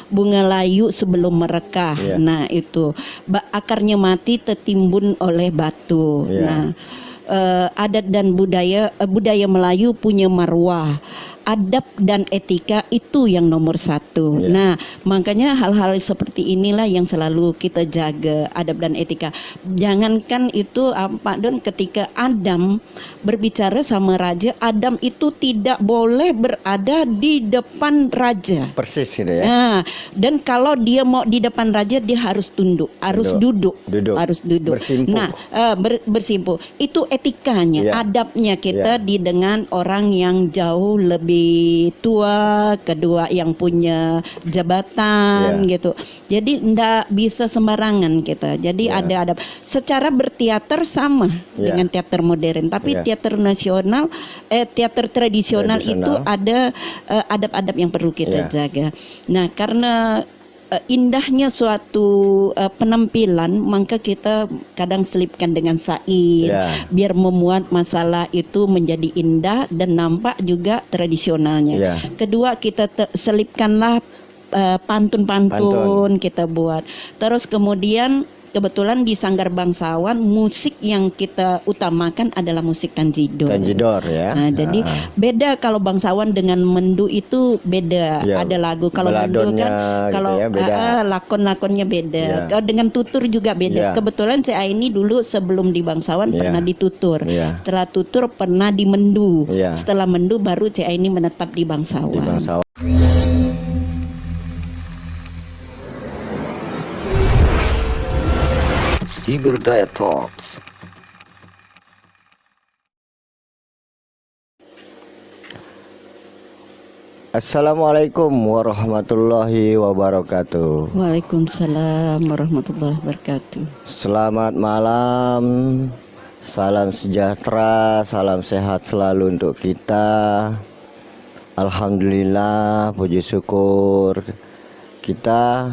bunga layu sebelum merekah. Nah itu akarnya mati tertimbun oleh batu. Nah adat dan budaya Melayu punya marwah. Adab dan etika itu yang nomor satu. Nah, makanya hal-hal seperti inilah yang selalu kita jaga, adab dan etika. Jangankan itu Pak Don, ketika Adam berbicara sama raja, Adam itu tidak boleh berada di depan raja. Persis gitu ya. Nah, dan kalau dia mau di depan raja, dia harus tunduk, harus duduk. Harus duduk. Bersimpuh. Nah, bersimpuh. Itu etikanya, adabnya kita di dengan orang yang jauh lebih tua, kedua yang punya jabatan gitu. Jadi ndak bisa sembarangan kita. Jadi ada adab. Secara berteater sama dengan teater modern, tapi teater nasional, teater tradisional itu ada adab-adab yang perlu kita jaga. Nah, karena indahnya suatu penampilan, maka kita kadang selipkan dengan sair biar memuat masalah itu menjadi indah dan nampak juga tradisionalnya. Kedua, kita selipkanlah pantun-pantun kita buat. Terus kemudian kebetulan di Sanggar Bangsawan musik yang kita utamakan adalah musik Tanjidor. Tanjidor ya. Nah, jadi beda kalau Bangsawan dengan Mendu itu beda. Ada lagu kalau Mendu kan kalau gitu ya, lakon-lakonnya beda. Kalau dengan tutur juga beda. Kebetulan saya ini dulu sebelum di Bangsawan pernah di tutur. Setelah tutur pernah di Mendu. Setelah Mendu baru saya ini menetap di Bangsawan. Ciberdaya Talks. Assalamualaikum warahmatullahi wabarakatuh. Waalaikumsalam warahmatullahi wabarakatuh. Selamat malam. Salam sejahtera, salam sehat selalu untuk kita. Alhamdulillah, puji syukur kita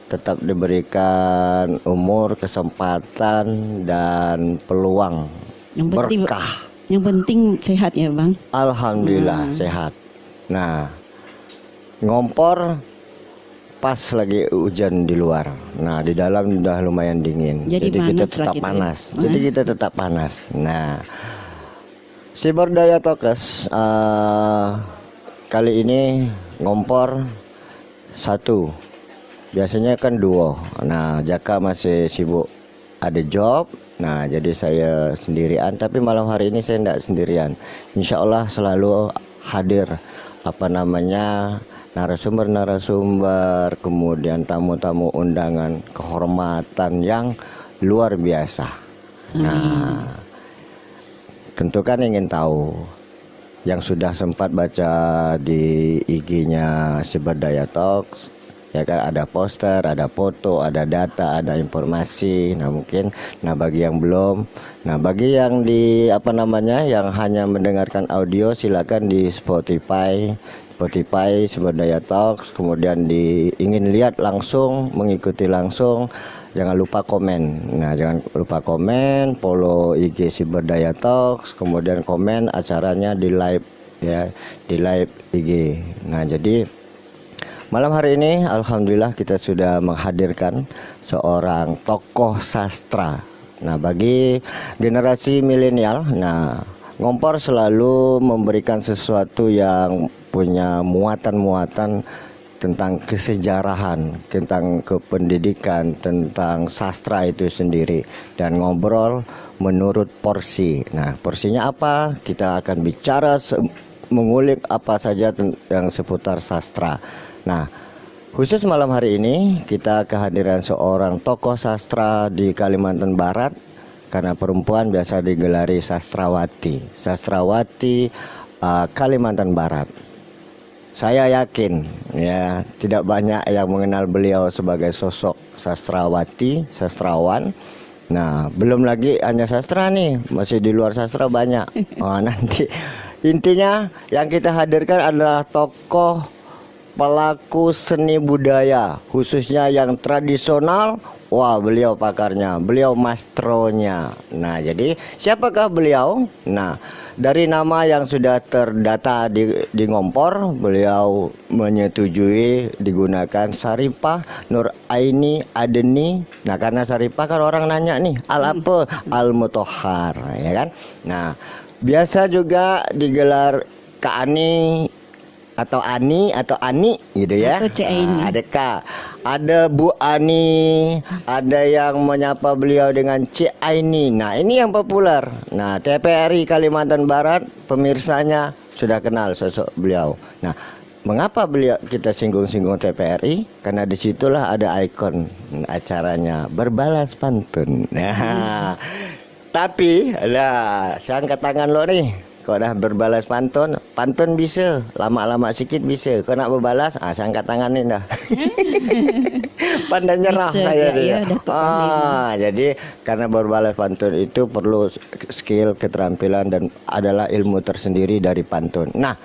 tetap diberikan umur, kesempatan dan peluang berkah. Yang penting sehat ya Bang. Alhamdulillah sehat. Nah, ngompor pas lagi hujan di luar. Nah, di dalam udah lumayan dingin. Jadi kita tetap panas. Jadi kita tetap panas. Nah, Ciberdaya Talks kali ini ngompor satu. Biasanya kan duo. Nah, Jaka masih sibuk ada job. Nah, jadi saya sendirian. Tapi malam hari ini saya tidak sendirian. Insya Allah selalu hadir narasumber-narasumber, kemudian tamu-tamu undangan kehormatan yang luar biasa. Nah, tentu kan ingin tahu yang sudah sempat baca di IG-nya Ciberdaya Talks. Ya kan, ada poster, ada foto, ada data, ada informasi. Nah mungkin, bagi yang belum, bagi yang yang hanya mendengarkan audio, silakan di Spotify Ciberdaya Talks. Kemudian ingin lihat langsung, mengikuti langsung, jangan lupa komen. Nah, jangan lupa komen, follow IG Ciberdaya Talks, kemudian komen acaranya di live ya, di live IG. Nah, jadi malam hari ini alhamdulillah kita sudah menghadirkan seorang tokoh sastra. Nah, bagi generasi milenial, ngompor selalu memberikan sesuatu yang punya muatan-muatan tentang kesejarahan, tentang kependidikan, tentang sastra itu sendiri, dan ngobrol menurut porsi. Nah, porsinya apa? Kita akan bicara mengulik apa saja yang seputar sastra. Nah, khusus malam hari ini kita kehadiran seorang tokoh sastra di Kalimantan Barat, karena perempuan biasa digelari sastrawati Kalimantan Barat. Saya yakin ya tidak banyak yang mengenal beliau sebagai sosok sastrawati, sastrawan. Nah, belum lagi hanya sastra nih, masih di luar sastra banyak. Nanti intinya yang kita hadirkan adalah tokoh pelaku seni budaya, khususnya yang tradisional. Wah, beliau pakarnya, beliau mastronya. Nah, jadi siapakah beliau? Nah, dari nama yang sudah terdata di Ngompor, beliau menyetujui digunakan Saripah Nuraini Adeni. Nah, karena Saripah kan orang nanya nih, al apa? Al Mutahhar, ya kan? Nah, biasa juga digelar Kak Ani atau Ani atau Ani gitu ya. Atau Cik Aini. Ada Kak, ada Bu Ani, ada yang menyapa beliau dengan Cik Aini. Nah, ini yang populer. Nah, TPRI Kalimantan Barat pemirsanya sudah kenal sosok beliau. Nah, mengapa beliau kita singgung-singgung TPRI? Karena disitulah ada ikon acaranya berbalas pantun. Nah, tapi lah saya angkat tangan lo nih. Kau dah berbalas pantun, pantun bisa, lama-lama sikit bisa. Kau nak berbalas, saya angkat tangan ni dah. Pandai nyerah Bisa saya dia, dia. ya, Datuk Panglima. Jadi karena berbalas pantun itu perlu skill, keterampilan dan adalah ilmu tersendiri dari pantun. Nah,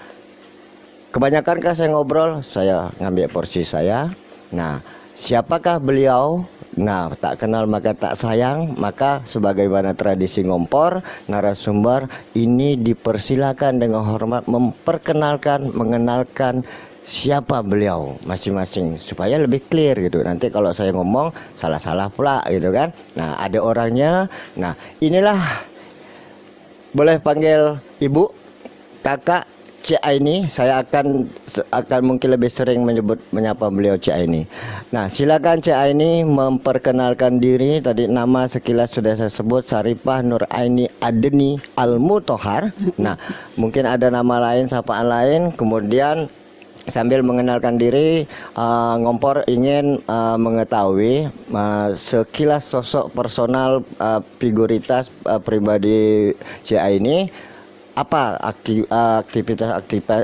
kebanyakan saya ngobrol, saya ngambil porsi saya. Nah, siapakah beliau? Nah, tak kenal maka tak sayang. Maka sebagaimana tradisi Ngompor, narasumber ini dipersilakan dengan hormat memperkenalkan, mengenalkan siapa beliau masing-masing supaya lebih clear gitu. Nanti kalau saya ngomong salah-salah pula gitu kan. Nah, ada orangnya. Nah, inilah, boleh panggil Ibu, Kakak, Cik Aini. Saya akan mungkin lebih sering menyapa beliau Cik Aini. Nah, silakan Cik Aini memperkenalkan diri. Tadi nama sekilas sudah saya sebut, Saripah Nuraini Adeni Al Mutahhar. Nah, mungkin ada nama lain, sapaan lain. Kemudian sambil mengenalkan diri, Ngompor ingin mengetahui sekilas sosok personal, figuritas pribadi Cik Aini. Apa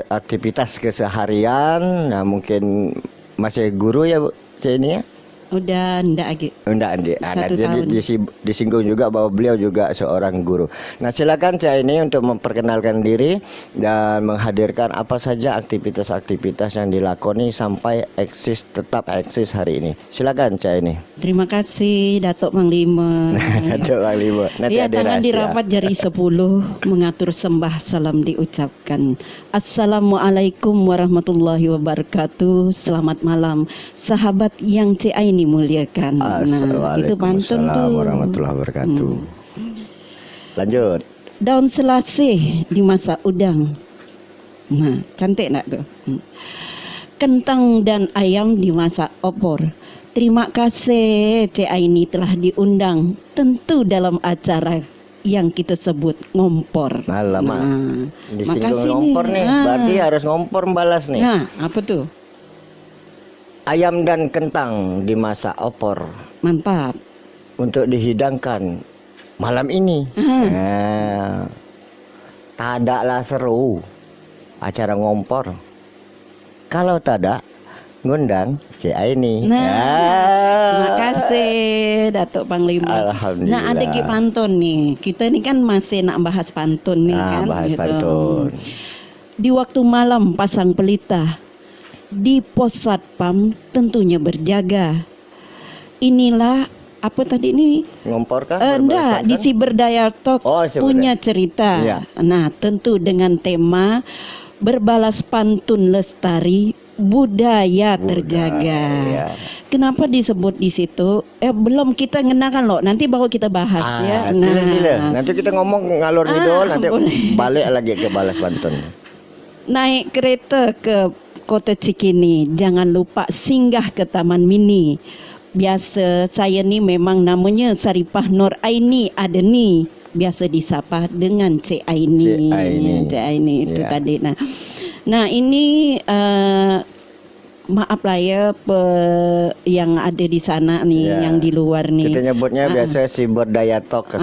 aktivitas keseharian? Nah, mungkin masih guru ya Bu Cik ini ya? Udah ndak lagi. Enggak, Satu jadi tahun. disinggung juga bahwa beliau juga seorang guru. Nah, silakan Cik ini untuk memperkenalkan diri dan menghadirkan apa saja aktivitas-aktivitas yang dilakoni sampai tetap eksis hari ini. Silakan Cik ini. Terima kasih Datuk Panglima. Datuk Panglima. Nanti Ya, ada tangan rahasia. dirapat jari 10, mengatur sembah salam diucapkan. Assalamualaikum warahmatullahi wabarakatuh. Selamat malam sahabat yang Cik Aini muliakan. Nah, itu pantun Waalaikumsalam tuh. warahmatullahi wabarakatuh. Lanjut. Daun selasih dimasak udang. Nah, cantik nak tuh. Kentang dan ayam dimasak opor. Terima kasih Cik Aini telah diundang, tentu dalam acara yang kita sebut Ngompor. Alamak. Disinggung makasih Ngompor nih. Berarti harus Ngompor balas nih. Nah, apa tuh? Ayam dan kentang dimasak opor Mantap. untuk dihidangkan malam ini. Tak ada lah seru acara Ngompor. Kalau tak ada, ngundang Cik Aini. Terima kasih Datuk Panglima. Alhamdulillah. Nah, ada ki pantun nih. Kita ni kan masih nak bahas pantun nih kan. Bahas pantun. Di waktu malam pasang pelita, di pos satpam tentunya berjaga. Inilah apa tadi ini? Ngompor kah? Enggak, di Ciberdaya Talks punya cerita. Ya. Nah, tentu dengan tema berbalas pantun lestari, budaya terjaga. Ya. Kenapa disebut di situ? Belum kita ngenakan loh. Nanti baru kita bahas ya. Sila. Nanti kita ngomong ngalor ngidul, nanti boleh. balik lagi ke balas pantun. Naik kereta ke Kota Cikini, jangan lupa singgah ke Taman Mini. Biasa saya ni memang namanya Saripah Nuraini Adeni, biasa disapa dengan Cik Aini. Cik Aini itu tadi. Nah ini maaf lah ya yang ada di sana nih, yang di luar nih. Kita nyebutnya biasa Ciberdaya Talks.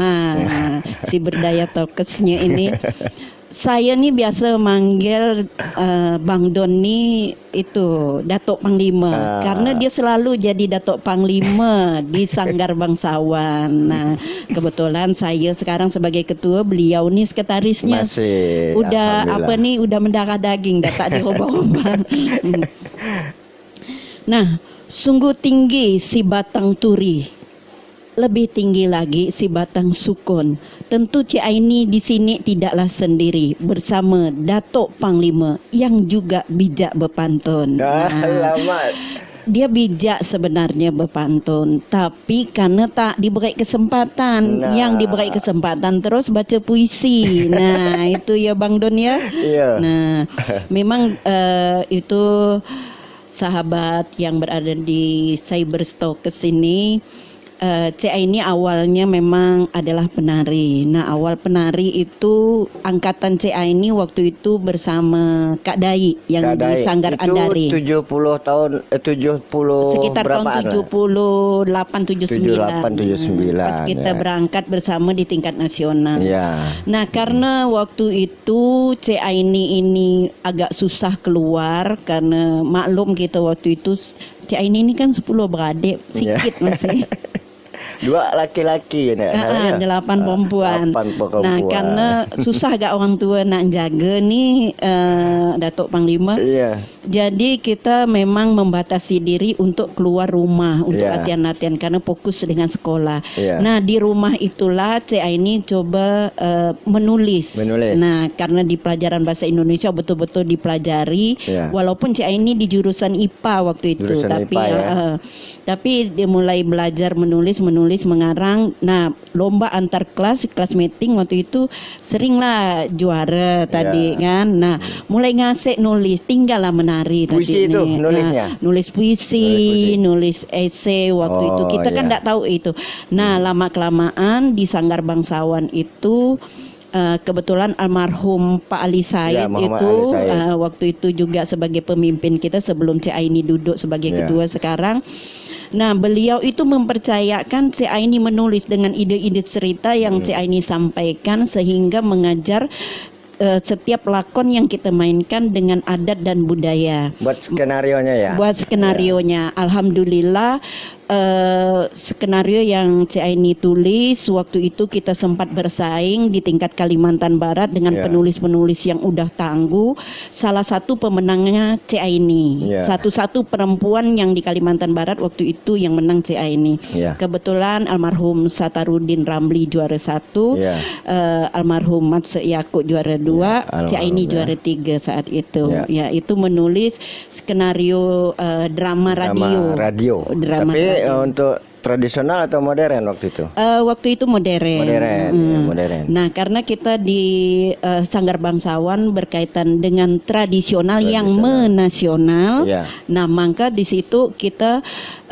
Ciberdaya Talksnya ini. Saya nih biasa manggil Bang Doni itu Datuk Panglima karena dia selalu jadi Datuk Panglima di Sanggar Bangsawan. Nah, kebetulan saya sekarang sebagai ketua, beliau nih sekretarisnya. Masih. Udah apa nih, udah mendarah daging, dah tak dirubah-ubah. Nah, sungguh tinggi si batang turi, lebih tinggi lagi si batang sukun. Tentu Cik Aini di sini tidaklah sendiri, bersama Datuk Panglima yang juga bijak berpantun. Dia bijak sebenarnya berpantun, tapi karena tak diberi kesempatan, yang diberi kesempatan terus baca puisi. Nah, itu ya Bang Don ya. Nah, memang itu sahabat yang berada di Cyberstokers ini. Cik Aini awalnya memang adalah penari. Nah, awal penari itu angkatan Cik Aini waktu itu bersama Kak Dai yang Kak di Sanggar Andari. Itu 70 tahun 70 sekitar tahun 78 79. Pas kita berangkat bersama di tingkat nasional. Nah, karena waktu itu Cik Aini ini agak susah keluar karena maklum kita waktu itu Cik Aini ini kan 10 beradik, sedikit masih. 2 laki-laki ya, 8 perempuan. Nah, karena susah gak orang tua nak jaga nih Datuk Panglima. Jadi kita memang membatasi diri untuk keluar rumah untuk latihan-latihan karena fokus dengan sekolah. Nah, di rumah itulah Cik Aini coba menulis. Nah, karena di pelajaran bahasa Indonesia betul-betul dipelajari, walaupun Cik Aini di jurusan IPA waktu itu, tapi dia mulai belajar menulis mengarang. Nah, lomba antar kelas meeting waktu itu seringlah juara tadi kan. Nah, mulai ngasih nulis, tinggallah menari puisi tadi itu nih. nulisnya. Nulis puisi, nulis esai waktu itu. Kita kan enggak tahu itu. Nah, lama kelamaan di Sanggar Bangsawan itu kebetulan almarhum Pak Ali Said waktu itu juga sebagai pemimpin kita sebelum Cik Aini duduk sebagai ketua sekarang. Nah, beliau itu mempercayakan Cik Aini menulis dengan ide-ide cerita yang Cik Aini sampaikan sehingga mengajar setiap lakon yang kita mainkan dengan adat dan budaya. Buat skenarionya ya? Buat skenarionya. Alhamdulillah skenario yang Cik Aini tulis waktu itu kita sempat bersaing di tingkat Kalimantan Barat dengan penulis-penulis yang udah tangguh. Salah satu pemenangnya Cik Aini. Satu-satu perempuan yang di Kalimantan Barat waktu itu yang menang Cik Aini. Kebetulan almarhum Satarudin Ramli juara 1, almarhum Mat Yakub juara 2, Cik Aini juara 3 saat itu. Itu menulis skenario drama radio. Tapi untuk tradisional atau modern waktu itu? Waktu itu modern. Modern. Nah, karena kita di Sanggar Bangsawan berkaitan dengan tradisional yang menasional. Nah, maka di situ kita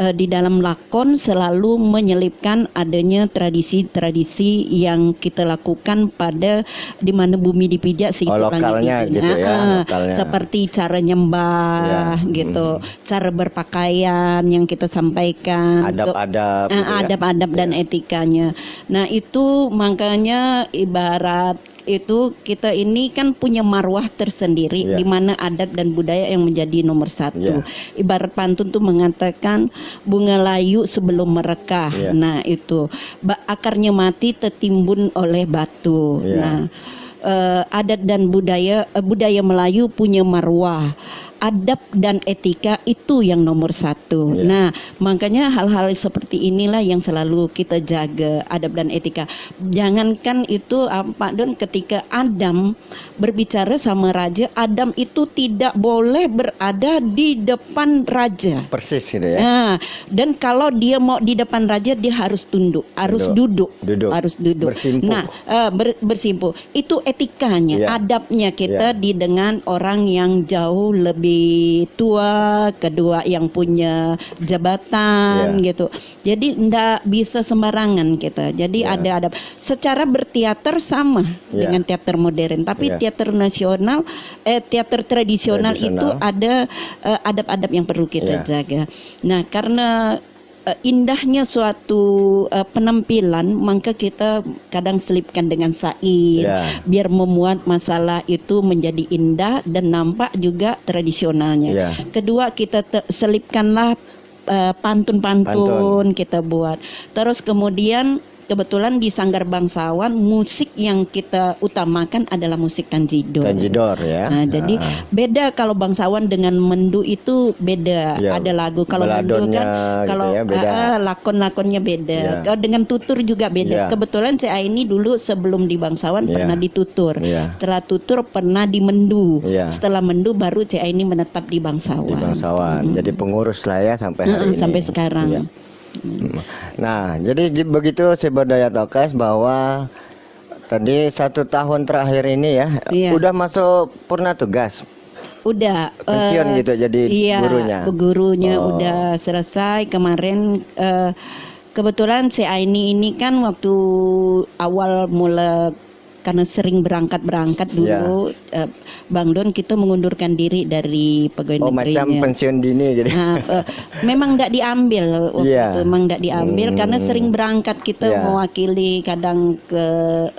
di dalam lakon selalu menyelipkan adanya tradisi-tradisi yang kita lakukan pada di mana bumi dipijak situ lokalnya gitu lokalnya. Seperti cara nyembah gitu, cara berpakaian yang kita sampaikan, adab-adab dan etikanya. Nah, itu makanya ibarat itu kita ini kan punya marwah tersendiri di mana adat dan budaya yang menjadi nomor 1. Ibarat pantun tuh mengatakan bunga layu sebelum merekah. Nah, itu akarnya mati tertimbun oleh batu. Nah, adat dan budaya Melayu punya marwah. Adab dan etika itu yang nomor 1. Nah, makanya hal-hal seperti inilah yang selalu kita jaga, adab dan etika. Jangankan itu Pak Don, ketika Adam berbicara sama raja, Adam itu tidak boleh berada di depan raja. Persis gitu ya. Nah, dan kalau dia mau di depan raja, dia harus tunduk, harus duduk. Harus duduk. Bersimpuh. Nah, bersimpuh. Itu etikanya, adabnya kita di dengan orang yang jauh lebih tua, kedua yang punya jabatan gitu. Jadi ndak bisa sembarangan kita. Jadi ada adab. Secara berteater sama dengan teater modern, tapi teater nasional, teater tradisional itu ada adab-adab yang perlu kita jaga. Nah, karena indahnya suatu penampilan, maka kita kadang selipkan dengan sair biar memuat masalah itu menjadi indah dan nampak juga tradisionalnya. Kedua, kita selipkanlah pantun-pantun kita buat. Terus kemudian kebetulan di Sanggar Bangsawan musik yang kita utamakan adalah musik tanjidor. Tanjidor ya. Nah, jadi beda kalau bangsawan dengan mendu itu beda. Ada lagu kalau mendu kan kalau gitu ya, lakon-lakonnya beda. Kalau dengan tutur juga beda. Kebetulan saya ini dulu sebelum di bangsawan pernah di tutur. Setelah tutur pernah di mendu. Setelah mendu baru saya ini menetap di bangsawan. Di bangsawan. Jadi pengurus lah ya sampai hari ini. Sampai sekarang. Nah, jadi begitu Ciberdaya Talks bahwa tadi 1 tahun terakhir ini ya, udah masuk purna tugas. Udah pensiun gitu jadi gurunya udah selesai kemarin. Kebetulan si Aini ini kan waktu awal mulai karena sering berangkat dulu, Bang Don kita mengundurkan diri dari pegawai negerinya. Macam pensiun dini gitu. Memang tidak diambil waktu itu, memang tidak diambil karena sering berangkat kita mewakili kadang ke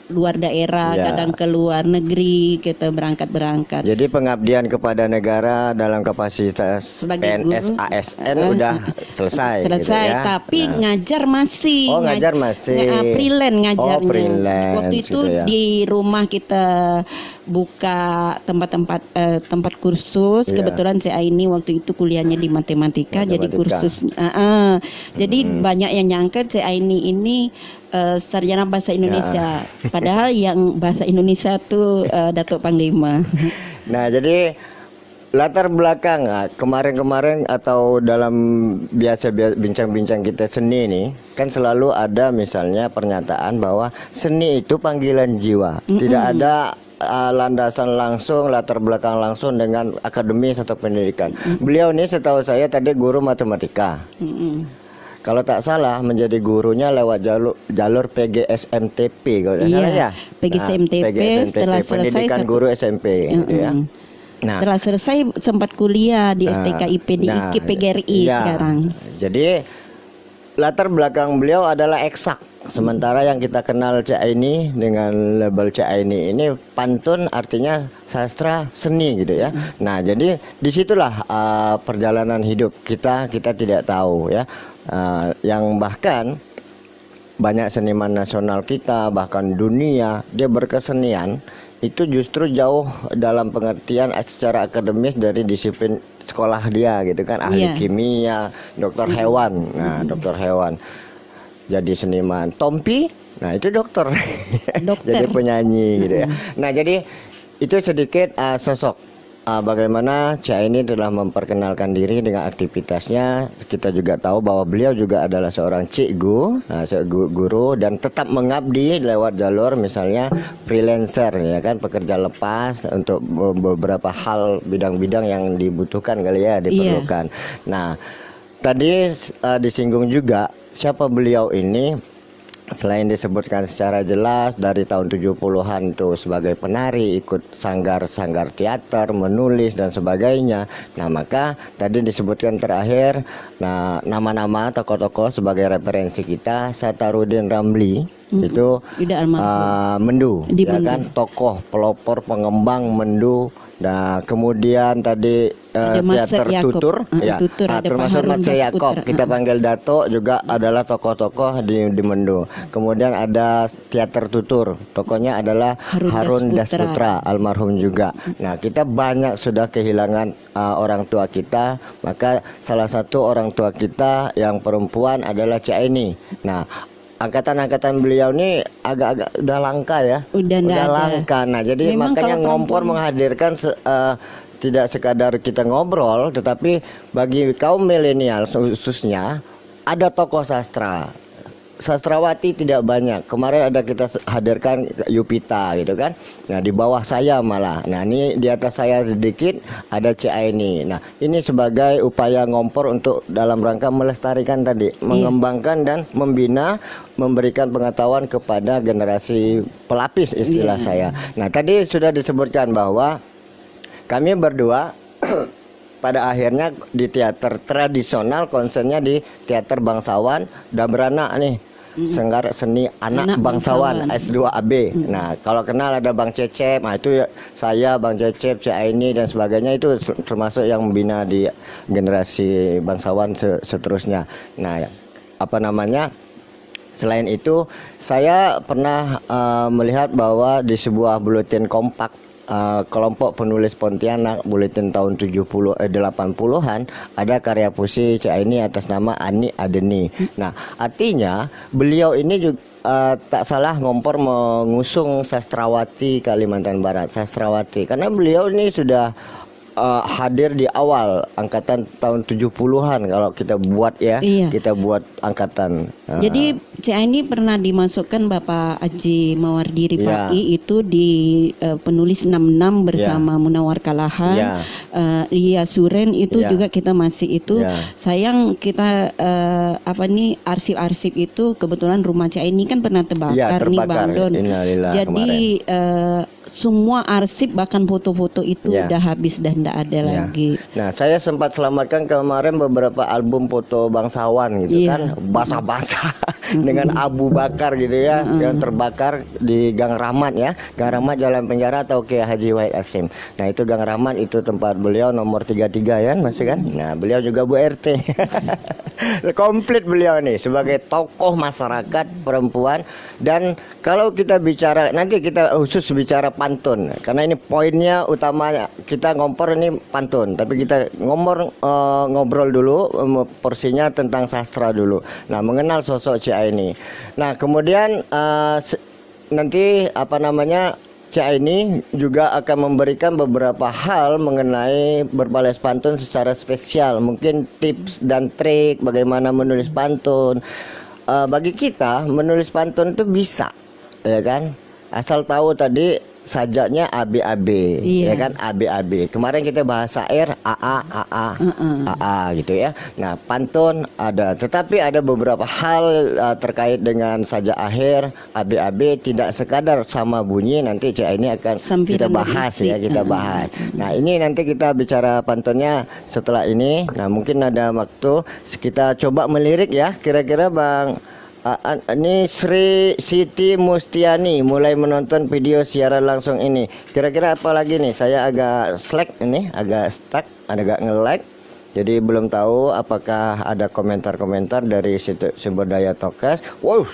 luar daerah, kadang ke luar negeri kita berangkat. Jadi pengabdian kepada negara dalam kapasitas sebagai PNS guru, ASN udah selesai. Gitu ya. Tapi ngajar masih. Ngajar masih. Freelance ngajarnya. Freelance, waktu itu gitu ya. Di rumah kita buka tempat kursus. Kebetulan saya ini waktu itu kuliahnya di matematika. Jadi kursus jadi banyak yang nyangka saya ini sarjana bahasa Indonesia padahal yang bahasa Indonesia tuh Datuk Panglima. Nah, jadi latar belakang kemarin-kemarin atau dalam biasa bincang-bincang kita seni nih kan selalu ada misalnya pernyataan bahwa seni itu panggilan jiwa. Tidak ada landasan langsung, latar belakang langsung dengan akademis atau pendidikan. Beliau ini setahu saya tadi guru matematika. Kalau tak salah menjadi gurunya lewat jalur PGSMTP kalau tidak salah ya. PGSMTP setelah selesai pendidikan guru SMP gitu ya. Nah, setelah selesai sempat kuliah di STKIP di PGRI sekarang. Jadi latar belakang beliau adalah eksak. Sementara yang kita kenal Cak Aini dengan label Cak Aini ini pantun artinya sastra seni gitu ya. Nah, jadi disitulah perjalanan hidup kita tidak tahu ya. Yang bahkan banyak seniman nasional kita bahkan dunia dia berkesenian itu justru jauh dalam pengertian secara akademis dari disiplin sekolah dia gitu kan, ahli kimia, dokter hewan. Nah, dokter hewan jadi seniman. Tompi, nah itu dokter. Jadi penyanyi gitu ya. Nah, jadi itu sedikit sosok bagaimana Cak ini telah memperkenalkan diri dengan aktivitasnya. Kita juga tahu bahwa beliau juga adalah seorang cikgu, guru dan tetap mengabdi lewat jalur misalnya freelancer ya kan, pekerja lepas untuk beberapa hal bidang-bidang yang dibutuhkan kali ya, diperlukan. Nah, tadi disinggung juga siapa beliau ini. Selain disebutkan secara jelas dari tahun 70-an tuh sebagai penari, ikut sanggar-sanggar teater, menulis dan sebagainya. Nah, maka tadi disebutkan terakhir nama-nama tokoh-tokoh sebagai referensi kita. Satarudin Ramli itu Mendu, ya kan, tokoh pelopor pengembang Mendu. Nah, kemudian tadi teater tutur, termasuk Matse Yakob, kita panggil Dato juga adalah tokoh-tokoh di Mendu. Kemudian ada teater tutur, tokohnya adalah Harun Dasputra, almarhum juga. Nah, kita banyak sudah kehilangan orang tua kita, maka salah satu orang tua kita yang perempuan adalah Cak Aini. Nah, angkatan-angkatan beliau ini agak-agak udah langka ya. Udah langka. Nah, jadi memang makanya Ngompor menghadirkan tidak sekadar kita ngobrol, tetapi bagi kaum milenial khususnya ada tokoh sastra. Sastrawati tidak banyak. Kemarin ada kita hadirkan Yupita gitu kan. Nah, di bawah saya malah. Nah, ini di atas saya sedikit ada Cak Aini. Nah, ini sebagai upaya Ngompor untuk dalam rangka melestarikan tadi, mengembangkan dan membina, memberikan pengetahuan kepada generasi pelapis istilah saya. Nah, tadi sudah disebutkan bahwa kami berdua pada akhirnya di teater tradisional konsennya di teater bangsawan dan beranak nih. Senggar Seni Anak Bangsawan S2AB. Nah, kalau kenal ada Bang Cecep, nah itu saya, Bang Cecep, Cik Aini dan sebagainya, itu termasuk yang membina di generasi bangsawan seterusnya. Nah, apa namanya? Selain itu, saya pernah melihat bahwa di sebuah buletin kompak kelompok penulis Pontianak, buletin tahun 80-an, ada karya puisi Cik Aini atas nama Ani Adeni. Nah, artinya beliau ini juga tak salah ngompor mengusung sastrawati Kalimantan Barat, sastrawati, karena beliau ini sudah hadir di awal angkatan tahun 70-an kalau kita buat ya. Iya. Kita buat angkatan. Jadi Cik Aini pernah dimasukkan Bapak Haji Mawardi Rifai itu di penulis 66 bersama Munawar Kalahan. Ria Suren itu juga kita masih itu. Sayang kita arsip-arsip itu kebetulan rumah Cik Aini kan pernah terbakar nih Bang Don. Jadi semua arsip bahkan foto-foto itu udah habis dan tidak ada lagi. Nah, saya sempat selamatkan kemarin beberapa album foto bangsawan gitu kan, basah-basah dengan abu bakar gitu ya, yang terbakar di Gang Rahmat ya, Gang Rahmat Jalan Penjara atau Kiai Haji Wahid Asim. Nah, itu Gang Rahmat itu tempat beliau nomor 33 ya, masih kan? Nah, beliau juga Bu RT. Komplit beliau nih sebagai tokoh masyarakat perempuan. Dan kalau kita bicara, nanti kita khusus bicara pantun, karena ini poinnya utamanya, kita ngompor ini pantun, tapi kita ngobrol dulu porsinya tentang sastra dulu. Nah, mengenal sosok Cik Aini. Nah, kemudian nanti apa namanya, Cik Aini juga akan memberikan beberapa hal mengenai berbalas pantun secara spesial, mungkin tips dan trik bagaimana menulis pantun. Bagi kita menulis pantun itu bisa, ya kan, asal tahu tadi sajaknya ABAB, ya kan, ABAB. Kemarin kita bahas syair AA gitu ya. Nah, pantun ada, tetapi ada beberapa hal terkait dengan sajak akhir ABAB, tidak sekadar sama bunyi. Nanti Cik ini akan kita bahas ya, kita bahas. Nah, ini nanti kita bicara pantunnya setelah ini. Nah, mungkin ada waktu kita coba melirik ya, kira-kira Bang. Ini Sri Siti Mustiani mulai menonton video siaran langsung ini. Kira-kira apa lagi nih? Saya agak slack ini, agak stuck, agak nge-lag. Jadi belum tahu apakah ada komentar-komentar dari sumber daya Tokes. Wow,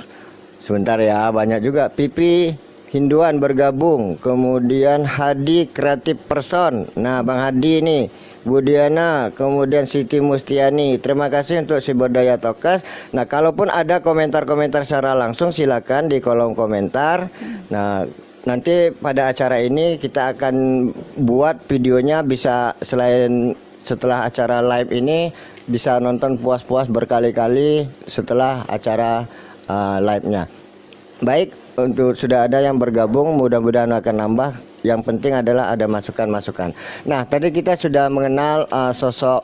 sebentar ya, banyak juga. Pipi Hinduan bergabung. Kemudian Hadi Kreatif Person. Nah, Bang Hadi nih, Bu Diana, kemudian Siti Mustiani. Terima kasih untuk sumber daya Tokes. Nah, kalaupun ada komentar-komentar secara langsung, silakan di kolom komentar. Nah, nanti pada acara ini kita akan buat videonya, bisa selain setelah acara live ini bisa nonton puas-puas berkali-kali setelah acara live-nya. Baik, untuk sudah ada yang bergabung, mudah-mudahan akan nambah. Yang penting adalah ada masukan-masukan. Nah, tadi kita sudah mengenal sosok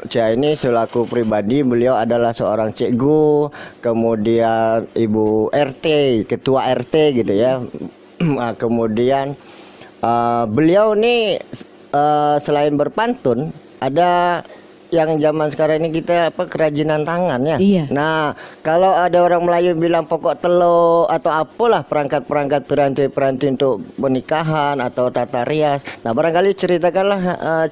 Cik ini selaku pribadi. Beliau adalah seorang cikgu, kemudian ibu RT, ketua RT gitu ya. Kemudian beliau nih selain berpantun, ada yang zaman sekarang ini kita kerajinan tangan ya. Iya. Nah, kalau ada orang Melayu bilang pokok telur atau apalah perangkat-perangkat piranti-piranti untuk pernikahan atau tata rias. Nah, barangkali ceritakanlah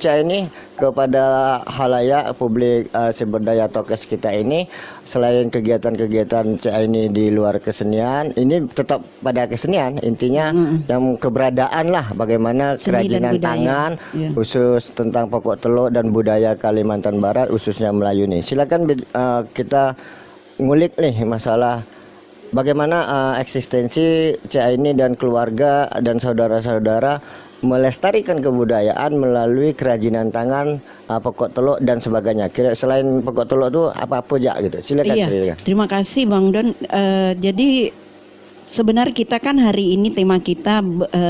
Cik ini kepada halayak publik sumber daya Tokes kita ini, selain kegiatan-kegiatan Cik ini di luar kesenian, ini tetap pada kesenian intinya, yang keberadaan lah bagaimana kerajinan tangan khusus tentang pokok telur dan budaya Kalimantan Barat khususnya Melayu nih. Silakan kita ngulik nih masalah bagaimana eksistensi Cik ini dan keluarga dan saudara-saudara melestarikan kebudayaan melalui kerajinan tangan, pokok telur dan sebagainya. Kira selain pokok telur itu apa-apa aja gitu. Silakan. Iya, terima kasih Bang Don. Jadi sebenarnya kita kan hari ini tema kita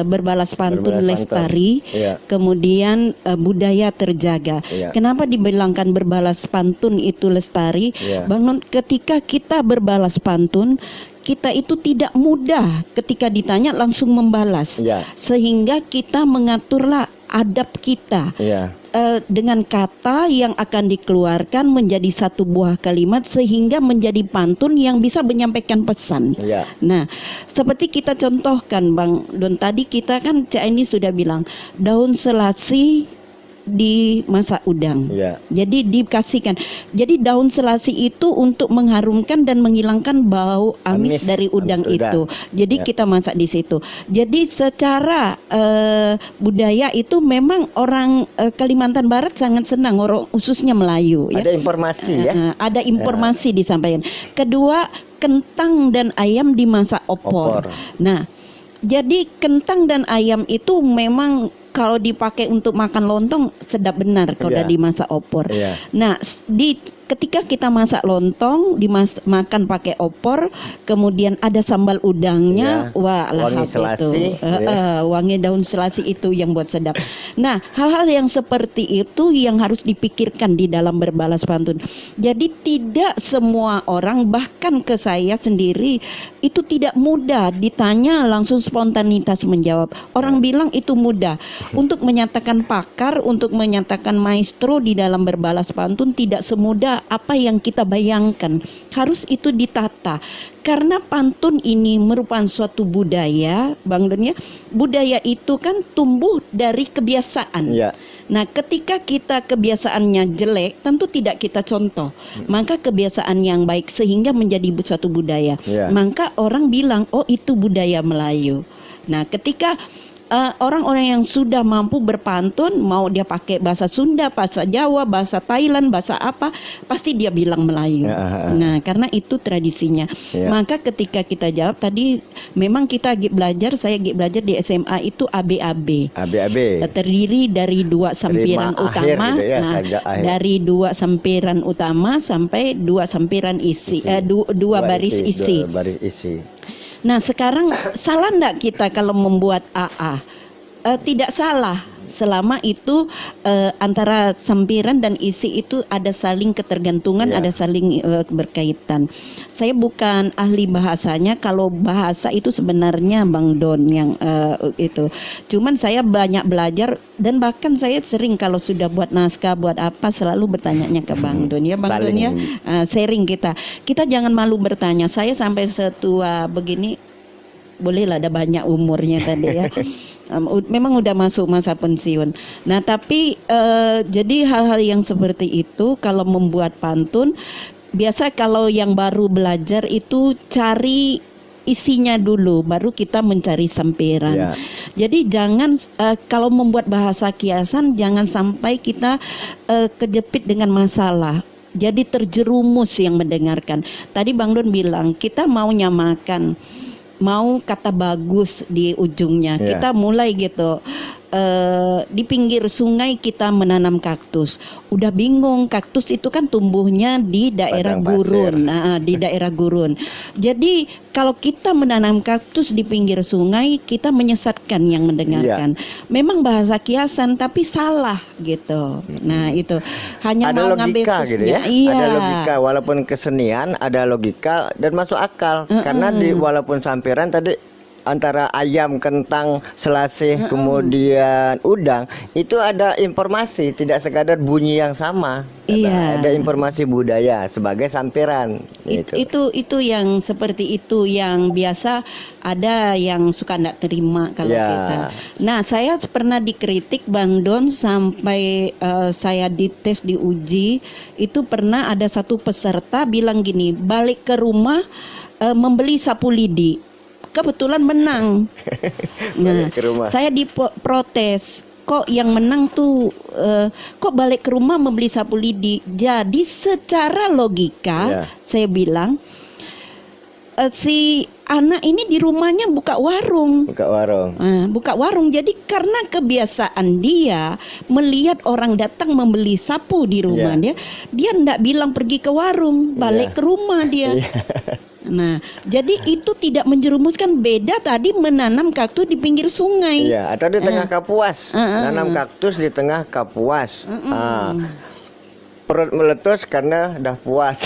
berbalas pantun lestari, kemudian budaya terjaga. Kenapa dibilangkan berbalas pantun itu lestari? Bang Don, ketika kita berbalas pantun, kita itu tidak mudah ketika ditanya langsung membalas, sehingga kita mengaturlah adab kita. Iya. Dengan kata yang akan dikeluarkan menjadi satu buah kalimat sehingga menjadi pantun yang bisa menyampaikan pesan. Iya. Nah, seperti kita contohkan Bang Don tadi, kita kan Cak ini sudah bilang daun selasi dimasak udang. Iya. Jadi dikasihkan. Jadi daun selasi itu untuk mengharumkan dan menghilangkan bau amis dari udang itu. Jadi Ya. kita masak di situ. Jadi secara budaya itu memang orang Kalimantan Barat sangat senang, orang khususnya Melayu. Ya. Ada informasi ya. Ada informasi disampaikan. Kedua, kentang dan ayam dimasak opor. Nah, jadi kentang dan ayam itu memang kalau dipakai untuk makan lontong sedap benar kalau udah dimasak opor. Nah, ketika kita masak lontong makan pakai opor, kemudian ada sambal udangnya, wah lahap itu. Wangi daun selasi itu yang buat sedap. Nah, hal-hal yang seperti itu yang harus dipikirkan di dalam berbalas pantun. Jadi tidak semua orang, bahkan ke saya sendiri, itu tidak mudah ditanya langsung spontanitas menjawab. Orang bilang itu mudah. Untuk menyatakan pakar, untuk menyatakan maestro di dalam berbalas pantun tidak semudah apa yang kita bayangkan. Harus itu ditata. Karena pantun ini merupakan suatu budaya, Bang Don ya. Budaya itu kan tumbuh dari kebiasaan. Ya. Nah, ketika kita kebiasaannya jelek, tentu tidak kita contoh. Maka kebiasaan yang baik sehingga menjadi suatu budaya. Maka orang bilang, oh itu budaya Melayu. Nah, ketika orang-orang yang sudah mampu berpantun, mau dia pakai bahasa Sunda, bahasa Jawa, bahasa Thailand, bahasa apa, pasti dia bilang Melayu. Nah, karena itu tradisinya. Maka ketika kita jawab tadi, memang kita belajar, saya belajar di SMA itu ABAB. Terdiri dari 2 sampiran utama, gitu ya, dari 2 sampiran utama sampai 2 sampiran isi, 2 baris isi. Nah, sekarang salah enggak kita kalau membuat AA? Tidak salah, selama itu antara sampiran dan isi itu ada saling ketergantungan, ada saling berkaitan. Saya bukan ahli bahasanya, kalau bahasa itu sebenarnya Bang Don yang itu. Cuman saya banyak belajar dan bahkan saya sering kalau sudah buat naskah, buat apa selalu bertanya ke Bang Don ya, Bang Don ya. Sharing kita jangan malu bertanya. Saya sampai setua begini, bolehlah ada banyak umurnya tadi ya. Memang udah masuk masa pensiun. Nah, tapi jadi hal-hal yang seperti itu kalau membuat pantun, biasa kalau yang baru belajar itu cari isinya dulu, baru kita mencari sampiran. Jadi jangan kalau membuat bahasa kiasan jangan sampai kita kejepit dengan masalah. Jadi terjerumus yang mendengarkan. Tadi Bang Don bilang kita mau nyamakan, mau kata bagus di ujungnya. Kita mulai gitu. Di pinggir sungai kita menanam kaktus. Udah bingung, kaktus itu kan tumbuhnya di daerah gurun. Di daerah gurun. Jadi kalau kita menanam kaktus di pinggir sungai, kita menyesatkan yang mendengarkan. Memang bahasa kiasan tapi salah gitu. Nah, itu hanya ada mau ngambil gitu ya. Ada logika, walaupun kesenian ada logika dan masuk akal. Karena walaupun sampiran tadi antara ayam, kentang, selasih, kemudian udang, itu ada informasi, tidak sekadar bunyi yang sama. Ada informasi budaya sebagai sampiran. Itu yang seperti itu yang biasa ada yang suka tidak terima kalau kita. Nah, saya pernah dikritik Bang Don sampai saya dites diuji, itu pernah ada satu peserta bilang gini, balik ke rumah membeli sapu lidi. Kebetulan menang. Nah, saya diprotes. Kok yang menang tuh kok balik ke rumah membeli sapu lidi? Jadi secara logika saya bilang si anak ini di rumahnya buka warung. Buka warung. Jadi karena kebiasaan dia melihat orang datang membeli sapu di rumah dia enggak bilang pergi ke warung, balik ke rumah dia. Nah, jadi itu tidak menjerumuskan. Beda tadi menanam kaktus di pinggir sungai. Atau di tengah kapuas. Nanam kaktus di tengah kapuas. perut meletus karena udah puas.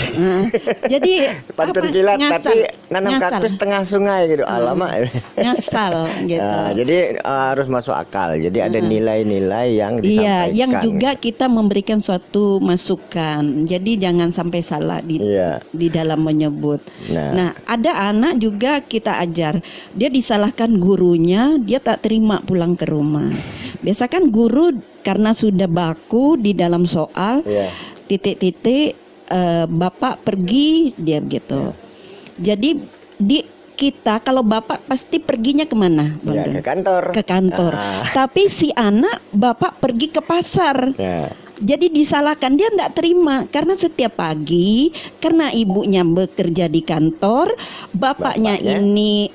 Jadi Pantun apa? kilat Ngasal. tapi nanam Ngasal. kaktus tengah sungai gitu. Alamak. Ngasal gitu. Nah, jadi harus masuk akal. Jadi ada nilai-nilai yang Iya, disampaikan. yang juga kita memberikan suatu masukan. Jadi jangan sampai salah Iya. di dalam menyebut. Nah. Nah, ada anak juga kita ajar. Dia disalahkan gurunya, dia tak terima pulang ke rumah. Biasa kan guru karena sudah baku di dalam soal, Iya. titik-titik bapak pergi dia gitu. Jadi kita kalau bapak pasti perginya kemana, Bang Iya, Don? ke kantor. Ke kantor. Tapi si anak bapak pergi ke pasar. Ya. Jadi disalahkan, dia tidak terima karena setiap pagi karena ibunya bekerja di kantor, bapaknya ini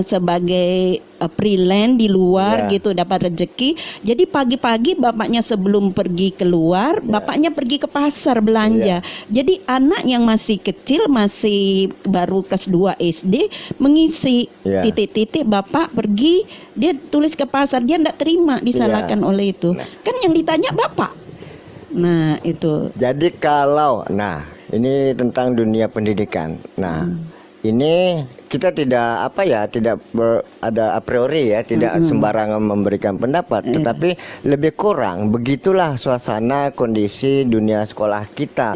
sebagai freelance di luar gitu dapat rezeki. Jadi pagi-pagi bapaknya sebelum pergi keluar, bapaknya pergi ke pasar belanja. Jadi anak yang masih kecil, masih baru kelas 2 SD mengisi titik-titik bapak pergi, dia tulis ke pasar, dia tidak terima, disalahkan oleh itu. Kan yang ditanya bapak. Nah, itu. Jadi kalau ini tentang dunia pendidikan. Nah, ini kita tidak ada a priori ya, tidak sembarangan memberikan pendapat, tetapi lebih kurang begitulah suasana kondisi dunia sekolah kita.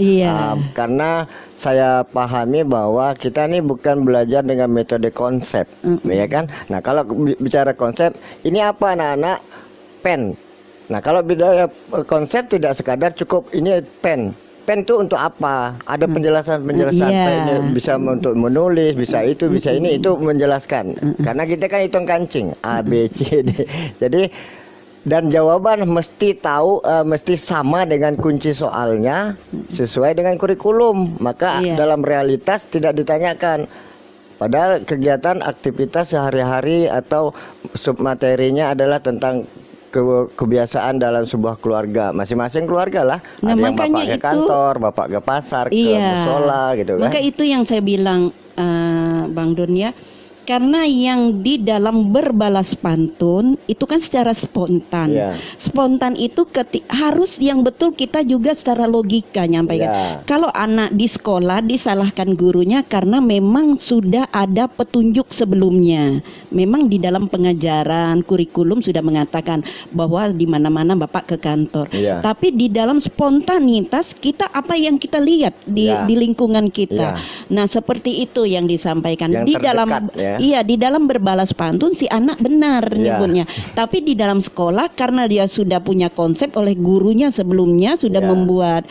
Karena saya pahami bahwa kita ini bukan belajar dengan metode konsep, ya kan? Nah, kalau bicara konsep, ini apa anak-anak? Pen. Nah, kalau bicara konsep tidak sekadar cukup ini pen. Pen itu untuk apa? Ada penjelasan-penjelasan. Pen ini bisa untuk menulis, bisa itu, bisa ini, itu menjelaskan. Karena kita kan hitung kancing A, B, C, D. Jadi dan jawaban mesti tahu, mesti sama dengan kunci soalnya sesuai dengan kurikulum. Maka dalam realitas tidak ditanyakan. Padahal kegiatan aktivitas sehari-hari atau submaterinya adalah tentang kebiasaan dalam sebuah keluarga, masing-masing keluarga lah. Nah, ada yang bapak ke itu, kantor, bapak ke pasar, ke musola gitu kan. Maka itu yang saya bilang, Bang Don ya, karena yang di dalam berbalas pantun itu kan secara spontan. Spontan itu harus yang betul kita juga secara logika nyampaikan. Kalau anak di sekolah disalahkan gurunya karena memang sudah ada petunjuk sebelumnya. Memang di dalam pengajaran kurikulum sudah mengatakan bahwa di mana-mana bapak ke kantor. Tapi di dalam spontanitas kita apa yang kita lihat di lingkungan kita. Nah, seperti itu yang disampaikan yang di dalam di dalam berbalas pantun si anak benar nyebutnya. Tapi di dalam sekolah karena dia sudah punya konsep oleh gurunya sebelumnya sudah membuat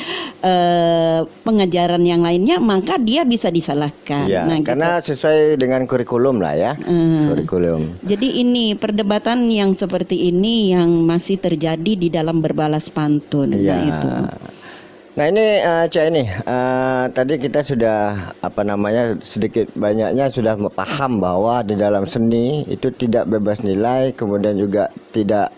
pengajaran yang lainnya, maka dia bisa disalahkan. Nah, karena sesuai dengan kurikulum lah ya. Kurikulum. Jadi ini perdebatan yang seperti ini yang masih terjadi di dalam berbalas pantun. Nah, itu. Nah ini Cak ini tadi kita sudah sedikit banyaknya sudah paham bahwa di dalam seni itu tidak bebas nilai, kemudian juga tidak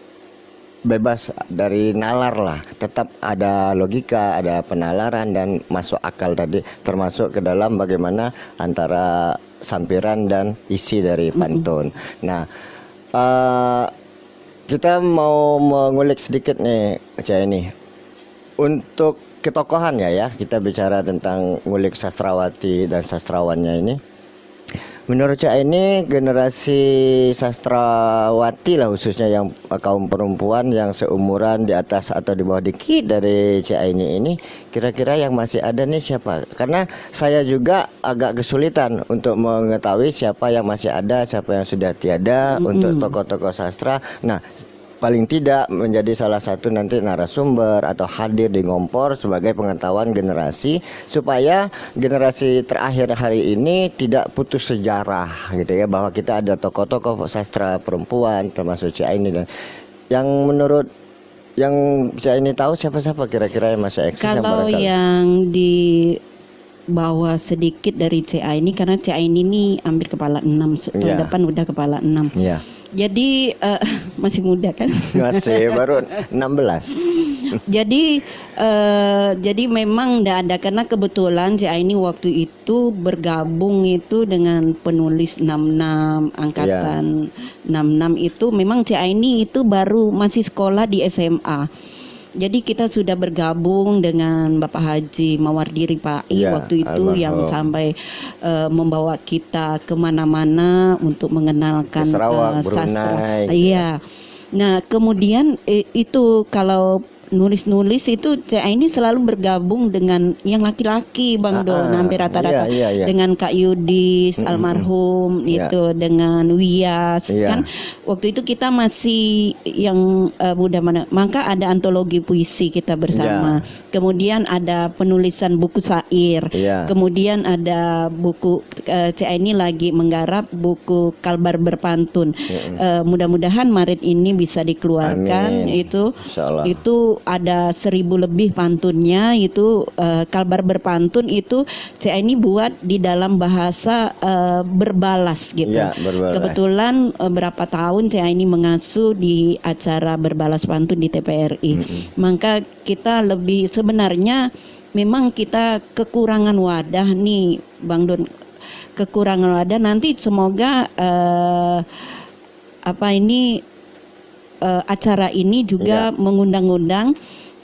bebas dari nalar lah, tetap ada logika, ada penalaran dan masuk akal tadi, termasuk ke dalam bagaimana antara sampiran dan isi dari pantun. Nah kita mau mengulik sedikit nih Cak ini untuk ketokohan ya, kita bicara tentang ngulik sastrawati dan sastrawannya ini. Menurut Cak ini generasi sastrawati lah khususnya yang kaum perempuan yang seumuran di atas atau di bawah dikit dari Cak ini kira-kira yang masih ada nih siapa? Karena saya juga agak kesulitan untuk mengetahui siapa yang masih ada, siapa yang sudah tiada untuk tokoh-tokoh sastra. Nah, paling tidak menjadi salah satu nanti narasumber atau hadir di Ngompor sebagai pengetahuan generasi supaya generasi terakhir hari ini tidak putus sejarah gitu ya, bahwa kita ada tokoh-tokoh sastra perempuan termasuk Cak ini dan yang menurut yang Cak ini tahu siapa-siapa kira-kira yang masih eksis. Kalau yang di bawah sedikit dari CA ini karena CA ini hampir kepala 6 tahun depan udah kepala 6. Jadi masih muda kan? Masih baru 16. Jadi memang tidak ada karena kebetulan CA ini waktu itu bergabung itu dengan penulis 66 angkatan 66 itu memang CA ini itu baru masih sekolah di SMA. Jadi kita sudah bergabung dengan Bapak Haji Mawardi Ripai Ya, waktu itu yang almarhum. sampai membawa kita kemana-mana untuk mengenalkan Ke Sarawak, sastra. Brunei. Iya. Nah kemudian itu kalau nulis-nulis itu CA ini selalu bergabung dengan yang laki-laki Bang Don, hampir rata-rata iya. dengan Kak Yudis almarhum Iya. itu dengan Wiyas Iya. kan waktu itu kita masih yang muda mana, maka ada antologi puisi kita bersama, kemudian ada penulisan buku syair, Iya. kemudian ada buku CA ini lagi menggarap buku Kalbar Berpantun. Mudah-mudahan Maret ini bisa dikeluarkan. Amin. Insyaallah. Itu ada 1000 lebih pantunnya. Itu Kalbar Berpantun itu CA ini buat di dalam bahasa berbalas gitu. Iya, berbalas. Kebetulan berapa tahun CA ini mengasuh di acara berbalas pantun di TPRI. Maka kita lebih sebenarnya memang kita kekurangan wadah nih Bang Don, kekurangan wadah. Nanti semoga acara ini juga mengundang-undang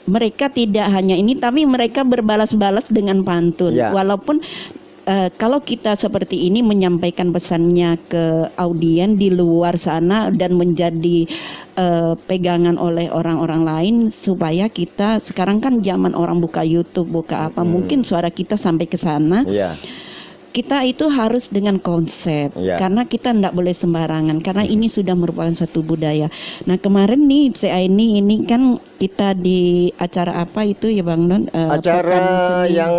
mereka tidak hanya ini, tapi mereka berbalas-balas dengan pantun. Ya. Walaupun kalau kita seperti ini menyampaikan pesannya ke audien di luar sana dan menjadi pegangan oleh orang-orang lain, supaya kita sekarang kan zaman orang buka YouTube, buka apa, mungkin suara kita sampai ke sana. Iya. Kita itu harus dengan konsep, karena kita tidak boleh sembarangan, karena ini sudah merupakan satu budaya. Nah kemarin nih CA ini kan kita di acara apa itu ya Bang Don? Acara yang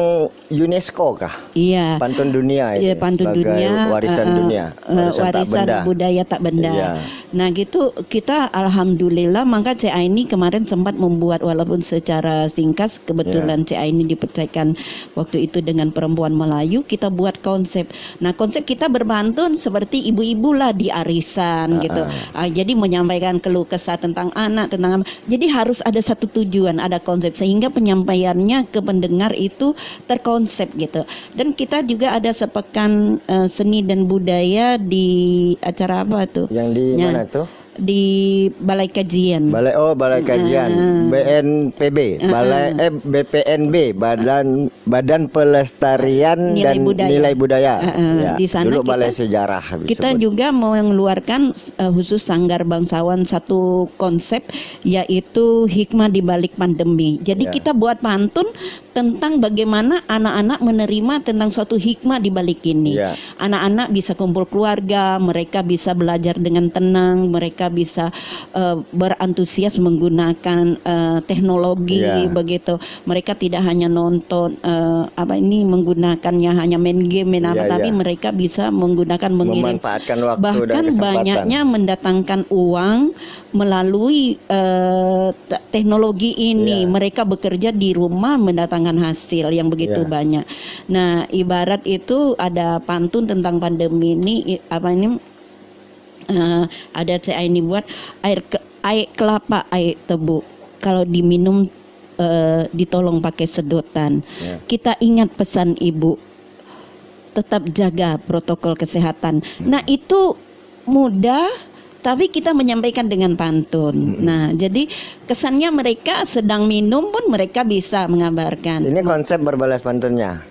UNESCO kah? Iya. Pantun dunia itu. Iya, pantun sebagai dunia, warisan dunia, warisan tak warisan benda. budaya tak benda. Iya. Nah gitu kita alhamdulillah, maka CA ini kemarin sempat membuat walaupun secara singkat, kebetulan CA ini dipercayakan waktu itu dengan perempuan Melayu, kita buat konsep. Nah konsep kita berpantun seperti ibu-ibu lah di arisan gitu. Jadi menyampaikan keluh kesah tentang anak, tentang jadi harus ada satu tujuan, ada konsep sehingga penyampaiannya ke pendengar itu terkonsep gitu. Dan kita juga ada sepekan seni dan budaya di acara apa tuh? Yang di mana tuh? Di Balai Kajian. Balai Kajian BNPB, BPNB, Badan Pelestarian Nilai dan Budaya. Nilai Budaya. Di sana Dulu Balai kita- Sejarah Kita disebut. juga mau mengeluarkan khusus Sanggar Bangsawan satu konsep, yaitu hikmah di balik pandemi. Jadi kita buat pantun tentang bagaimana anak-anak menerima tentang suatu hikmah di balik ini. Anak-anak bisa kumpul keluarga, mereka bisa belajar dengan tenang, mereka bisa berantusias menggunakan teknologi begitu. Mereka tidak hanya nonton menggunakannya hanya main game, tapi mereka bisa menggunakan mengirim, memanfaatkan waktu dan bahkan kesempatan. banyaknya mendatangkan uang melalui teknologi ini. Mereka bekerja di rumah mendatangkan hasil yang begitu banyak. Nah, ibarat itu ada pantun tentang pandemi ini ada CA ini buat air kelapa, air tebu kalau diminum ditolong pakai sedotan. Kita ingat pesan ibu, tetap jaga protokol kesehatan. Nah itu mudah, tapi kita menyampaikan dengan pantun. Nah jadi kesannya mereka sedang minum pun mereka bisa mengabarkan. Ini konsep berbalas pantunnya.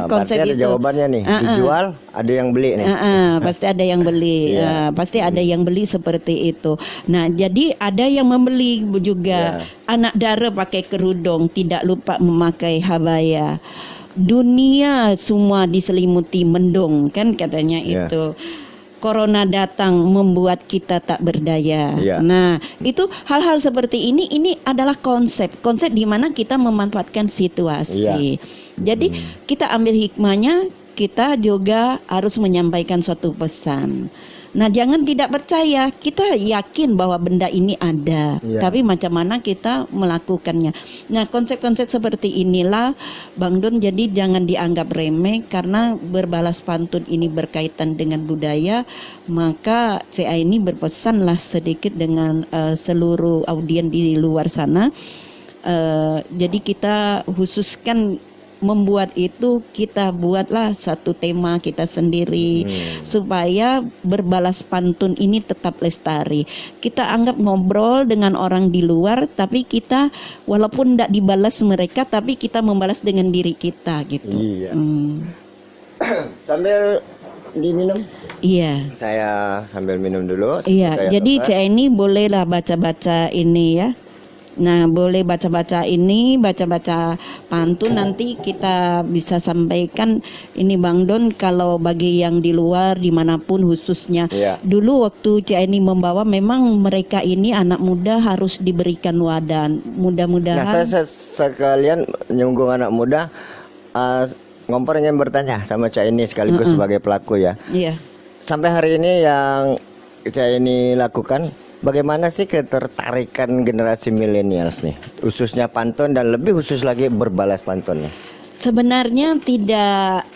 Konsep berarti ada itu. jawabannya nih. Dijual, ada yang beli nih. Pasti ada yang beli. Pasti ada yang beli seperti itu. Nah jadi ada yang membeli juga. Anak dara pakai kerudung, tidak lupa memakai habaya. Dunia semua diselimuti mendung, kan katanya itu. Corona datang membuat kita tak berdaya. Nah, itu hal-hal seperti ini adalah konsep di mana kita memanfaatkan situasi. Jadi kita ambil hikmahnya, kita juga harus menyampaikan suatu pesan. Nah, jangan tidak percaya, kita yakin bahwa benda ini ada, tapi macam mana kita melakukannya. Nah, konsep-konsep seperti inilah Bang Don, jadi jangan dianggap remeh, karena berbalas pantun ini berkaitan dengan budaya. Maka CA ini berpesanlah sedikit dengan seluruh audien di luar sana. Jadi kita khususkan membuat itu kita buatlah satu tema kita sendiri supaya berbalas pantun ini tetap lestari. Kita anggap ngobrol dengan orang di luar, tapi kita walaupun tidak dibalas mereka, tapi kita membalas dengan diri kita gitu. Iya. Sambil diminum. Iya. Saya sambil minum dulu. Iya. Jadi Cik ini bolehlah baca-baca ini ya. Nah, boleh baca-baca ini, baca-baca pantun, nanti kita bisa sampaikan ini Bang Don, kalau bagi yang di luar dimanapun khususnya. Dulu waktu Cik ini membawa, memang mereka ini anak muda harus diberikan wadah. Mudah-mudahan. Nah, saya sekalian nyunggung anak muda, Ngompor ingin bertanya sama Cik ini sekaligus sebagai pelaku ya. Iya. Sampai hari ini yang Cik ini lakukan, bagaimana sih ketertarikan generasi milenials nih, khususnya pantun dan lebih khusus lagi berbalas pantunnya? Sebenarnya tidak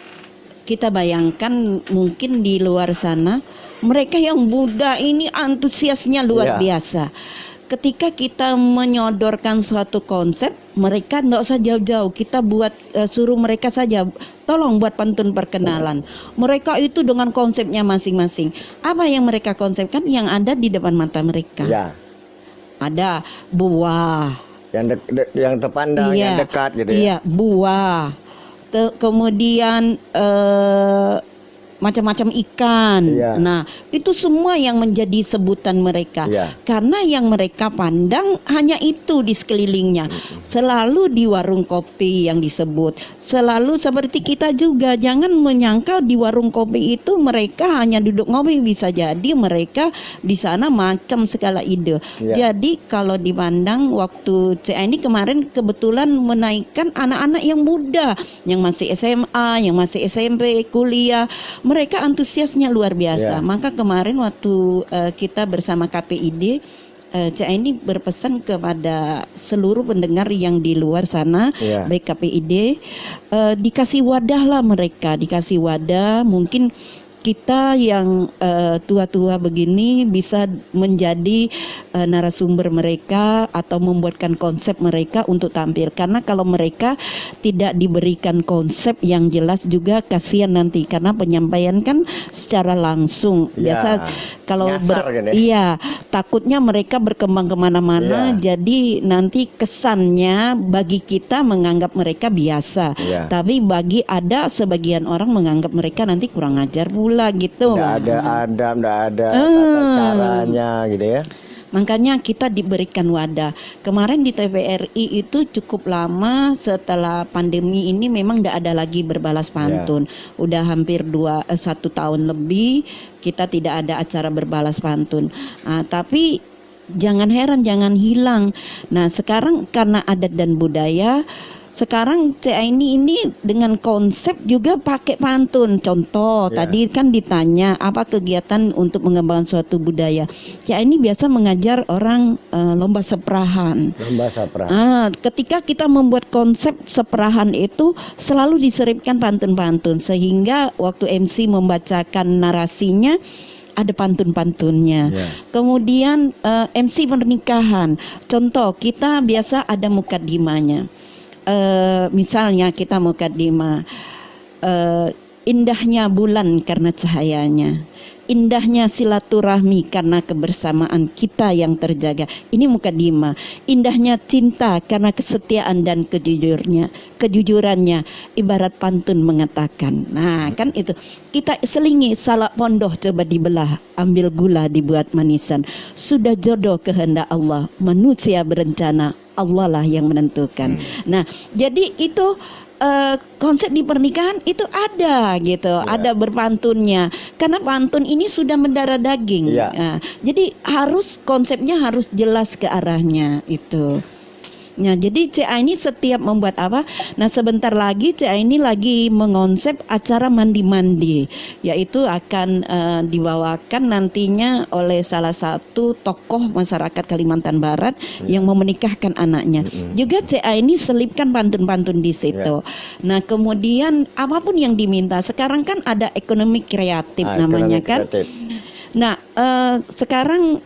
kita bayangkan, mungkin di luar sana mereka yang muda ini antusiasnya luar biasa. Ketika kita menyodorkan suatu konsep, mereka tidak usah jauh-jauh, kita buat suruh mereka saja, tolong buat pantun perkenalan. Mereka itu dengan konsepnya masing-masing. Apa yang mereka konsepkan yang ada di depan mata mereka? Ada buah, yang terpandang, yang dekat gitu ya. Iya, buah. Kemudian macam-macam ikan. Nah, itu semua yang menjadi sebutan mereka. Karena yang mereka pandang hanya itu di sekelilingnya. Selalu di warung kopi yang disebut. Selalu seperti kita juga, jangan menyangka di warung kopi itu mereka hanya duduk ngopi, bisa jadi mereka di sana macam segala ide. Jadi kalau dipandang, waktu ini kemarin kebetulan menaikkan anak-anak yang muda, yang masih SMA, yang masih SMP, kuliah, mereka antusiasnya luar biasa. Maka kemarin waktu kita bersama KPID, Cik ini berpesan kepada seluruh pendengar yang di luar sana, baik KPID, dikasih wadah lah mereka, dikasih wadah. Mungkin kita yang tua-tua begini bisa menjadi narasumber mereka atau membuatkan konsep mereka untuk tampil. Karena kalau mereka tidak diberikan konsep yang jelas juga kasihan nanti, karena penyampaian kan secara langsung. Biasa kalau takutnya mereka berkembang kemana-mana, jadi nanti kesannya bagi kita menganggap mereka biasa. Tapi bagi ada sebagian orang menganggap mereka nanti kurang ajar pula gitu. Nggak ada adab, nggak ada tata caranya gitu ya. Makanya kita diberikan wadah. Kemarin di TVRI itu cukup lama setelah pandemi ini memang tidak ada lagi berbalas pantun. Udah hampir 1 tahun lebih kita tidak ada acara berbalas pantun. Tapi jangan heran, jangan hilang. Nah, sekarang karena adat dan budaya, sekarang ini dengan konsep juga pakai pantun. Contoh, tadi kan ditanya apa kegiatan untuk mengembangkan suatu budaya. Ini biasa mengajar orang lomba seperahan. Ketika kita membuat konsep seperahan itu selalu diselipkan pantun-pantun, sehingga waktu MC membacakan narasinya ada pantun-pantunnya. Kemudian MC pernikahan, contoh kita biasa ada mukadimahnya. Misalnya kita mukadimah, indahnya bulan karena cahayanya, indahnya silaturahmi karena kebersamaan kita yang terjaga. Ini mukadimah. Indahnya cinta karena kesetiaan dan kejujurannya, ibarat pantun mengatakan. Nah, kan itu kita selingi, salak pondoh coba dibelah, ambil gula dibuat manisan. Sudah jodoh kehendak Allah, manusia berencana, Allah lah yang menentukan. Nah, jadi itu konsep di pernikahan itu ada gitu, ada berpantunnya. Karena pantun ini sudah mendarah daging. Jadi konsepnya harus jelas ke arahnya itu. Nah, jadi CA ini setiap membuat apa? Nah, sebentar lagi CA ini lagi mengonsep acara mandi-mandi, yaitu akan dibawakan nantinya oleh salah satu tokoh masyarakat Kalimantan Barat yang mau menikahkan anaknya. Juga CA ini selipkan pantun-pantun di situ. Nah, kemudian apapun yang diminta. Sekarang kan ada ekonomi kreatif namanya kan. Nah, sekarang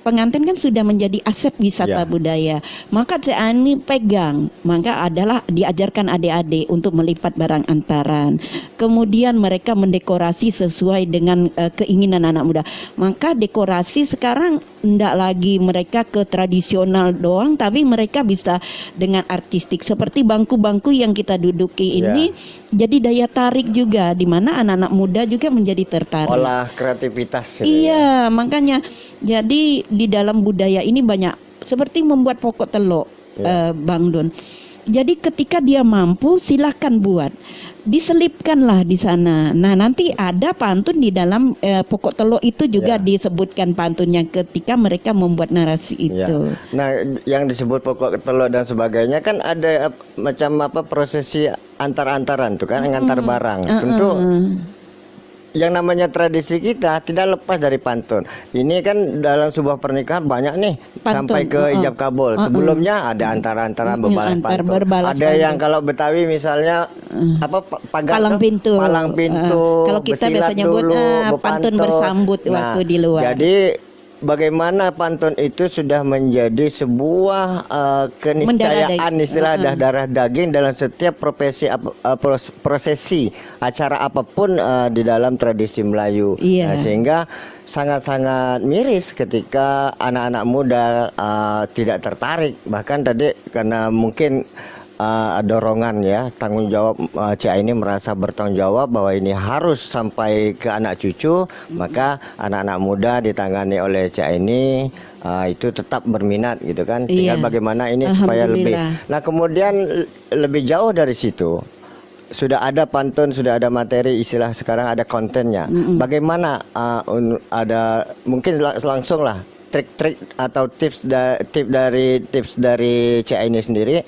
pengantin kan sudah menjadi aset wisata budaya. Maka Cik Ani pegang, maka adalah diajarkan adik-adik untuk melipat barang antaran. Kemudian mereka mendekorasi sesuai dengan keinginan anak muda. Maka dekorasi sekarang tidak lagi mereka ke tradisional doang, tapi mereka bisa dengan artistik seperti bangku-bangku yang kita duduki ini. Jadi daya tarik juga, di mana anak-anak muda juga menjadi tertarik. Olah kreativitas. Iya, makanya jadi di dalam budaya ini banyak seperti membuat pokok telur, Bang Don. Jadi ketika dia mampu, silahkan buat. Diselipkanlah di sana. Nah, nanti ada pantun di dalam pokok telur itu juga disebutkan pantunnya ketika mereka membuat narasi itu. Nah, yang disebut pokok telur dan sebagainya kan ada macam prosesi antar-antaran tuh kan, ngantar barang. Tentu yang namanya tradisi kita tidak lepas dari pantun. Ini kan dalam sebuah pernikahan banyak nih pantun, sampai ke ijab kabul. Sebelumnya ada antara-antara berbalas pantun. Ada yang kalau Betawi misalnya palang pintu. Kalau kita biasanya buat pantun bersambut waktu di luar. Jadi bagaimana pantun itu sudah menjadi sebuah keniscayaan, istilah darah daging dalam setiap prosesi acara apapun di dalam tradisi Melayu. Nah, sehingga sangat-sangat miris ketika anak-anak muda tidak tertarik, bahkan tadi karena mungkin dorongan tanggung jawab, Cik ini merasa bertanggung jawab bahwa ini harus sampai ke anak cucu, maka anak-anak muda ditangani oleh Cik ini itu tetap berminat gitu kan. Tinggal bagaimana ini supaya lebih. Nah, kemudian lebih jauh dari situ, sudah ada pantun, sudah ada materi, istilah sekarang ada kontennya. Bagaimana ada mungkin langsung lah trik-trik atau tips dari Cik ini sendiri.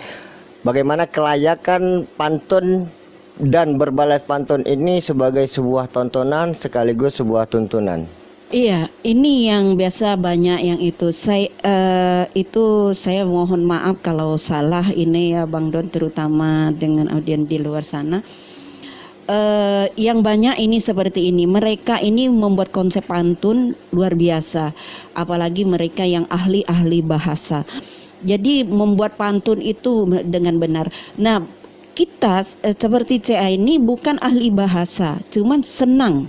Bagaimana kelayakan pantun dan berbalas pantun ini sebagai sebuah tontonan sekaligus sebuah tuntunan? Iya, ini yang biasa banyak yang itu. Saya mohon maaf kalau salah ini ya Bang Don, terutama dengan audiens di luar sana. Yang banyak ini seperti ini. Mereka ini membuat konsep pantun luar biasa, apalagi mereka yang ahli-ahli bahasa. Jadi membuat pantun itu dengan benar. Nah, kita seperti CA ini bukan ahli bahasa, cuman senang,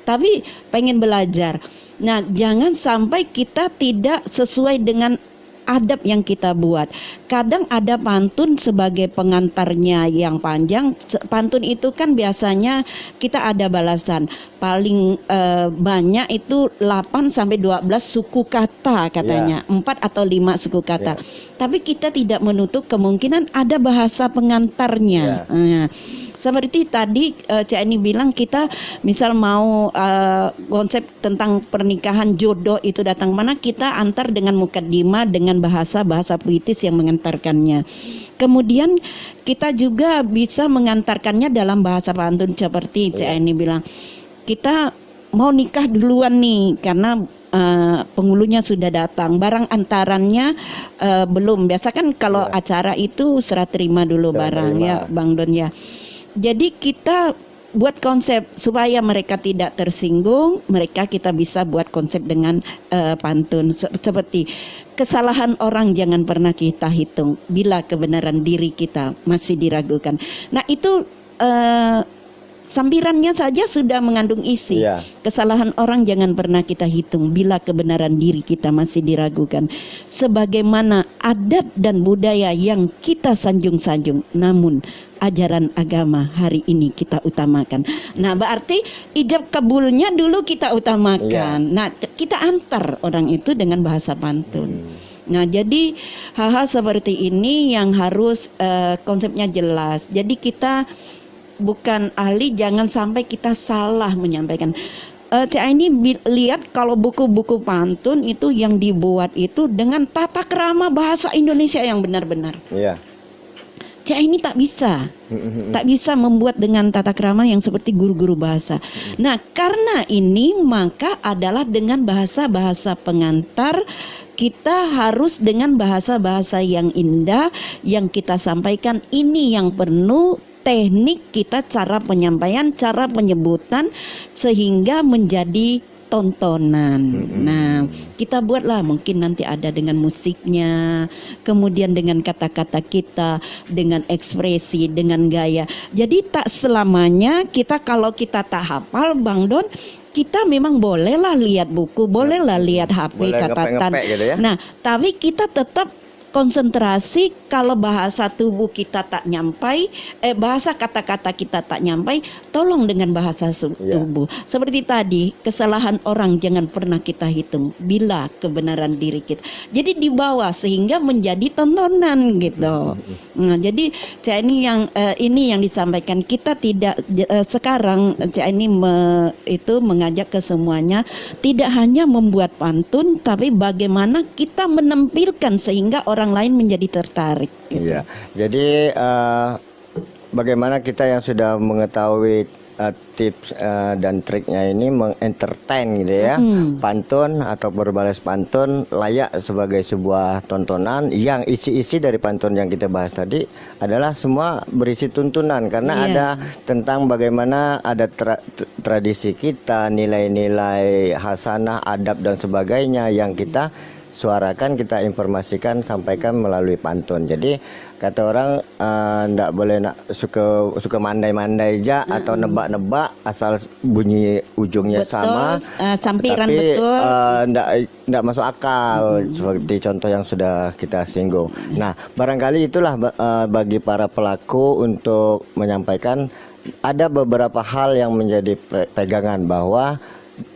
tapi pengen belajar. Nah, jangan sampai kita tidak sesuai dengan adab yang kita buat. Kadang ada pantun sebagai pengantarnya yang panjang. Pantun itu kan biasanya kita ada balasan. Paling banyak itu 8 sampai 12 suku kata katanya. 4 atau 5 suku kata. Tapi kita tidak menutup kemungkinan ada bahasa pengantarnya. Seperti tadi Cik Ani bilang, kita misal mau konsep tentang pernikahan jodoh itu datang mana, kita antar dengan mukaddimah, dengan bahasa-bahasa puitis yang mengantarkannya. Kemudian kita juga bisa mengantarkannya dalam bahasa pantun seperti Cik Ani bilang, kita mau nikah duluan nih karena penghulunya sudah datang, barang antarannya belum. Biasa kan kalau acara itu serah terima dulu barang ya Bang Don ya. Jadi kita buat konsep supaya mereka tidak tersinggung, kita bisa buat konsep dengan pantun seperti kesalahan orang jangan pernah kita hitung bila kebenaran diri kita masih diragukan. Nah, itu sambirannya saja sudah mengandung isi. Kesalahan orang jangan pernah kita hitung bila kebenaran diri kita masih diragukan. Sebagaimana adat dan budaya yang kita sanjung-sanjung, namun ajaran agama hari ini kita utamakan. Nah, berarti ijab kabulnya dulu kita utamakan. Nah, kita antar orang itu dengan bahasa pantun. Nah, jadi hal-hal seperti ini yang harus konsepnya jelas. Jadi kita bukan ahli, jangan sampai kita salah menyampaikan. Cik ini lihat kalau buku-buku pantun itu yang dibuat itu dengan tata krama bahasa Indonesia yang benar-benar. Cik ini tak bisa membuat dengan tata krama yang seperti guru-guru bahasa. Nah, karena ini maka adalah dengan bahasa-bahasa pengantar, kita harus dengan bahasa-bahasa yang indah yang kita sampaikan. Ini yang penuh teknik kita, cara penyampaian, cara penyebutan, sehingga menjadi tontonan. Nah, kita buatlah mungkin nanti ada dengan musiknya, kemudian dengan kata-kata kita, dengan ekspresi, dengan gaya. Jadi tak selamanya kita kalau kita tak hafal Bang Don, kita memang bolehlah lihat buku, bolehlah lihat HP Boleh catatan. ngepek-ngepek gitu ya. Nah, tapi kita tetap konsentrasi kalau bahasa tubuh kita tak nyampai, bahasa kata-kata kita tak nyampai, tolong dengan bahasa tubuh. Seperti tadi, kesalahan orang jangan pernah kita hitung bila kebenaran diri kita. Jadi dibawa sehingga menjadi tontonan gitu. Nah, jadi Cak ini yang disampaikan kita tidak sekarang Cak ini itu mengajak ke semuanya tidak hanya membuat pantun, tapi bagaimana kita menampilkan sehingga orang lain menjadi tertarik. Gitu. Iya. Jadi bagaimana kita yang sudah mengetahui tips dan triknya ini mengentertain gitu ya, pantun atau berbalas pantun layak sebagai sebuah tontonan yang isi-isi dari pantun yang kita bahas tadi adalah semua berisi tuntunan karena ada tentang bagaimana ada tradisi kita, nilai-nilai hasanah, adab dan sebagainya yang kita suarakan, kita informasikan, sampaikan melalui pantun. Jadi kata orang ndak boleh suka mandai-mandai aja atau nebak-nebak asal bunyi ujungnya sama, sampiran tapi betul, ndak masuk akal seperti contoh yang sudah kita singgung. Nah, barangkali itulah bagi para pelaku untuk menyampaikan ada beberapa hal yang menjadi pegangan bahwa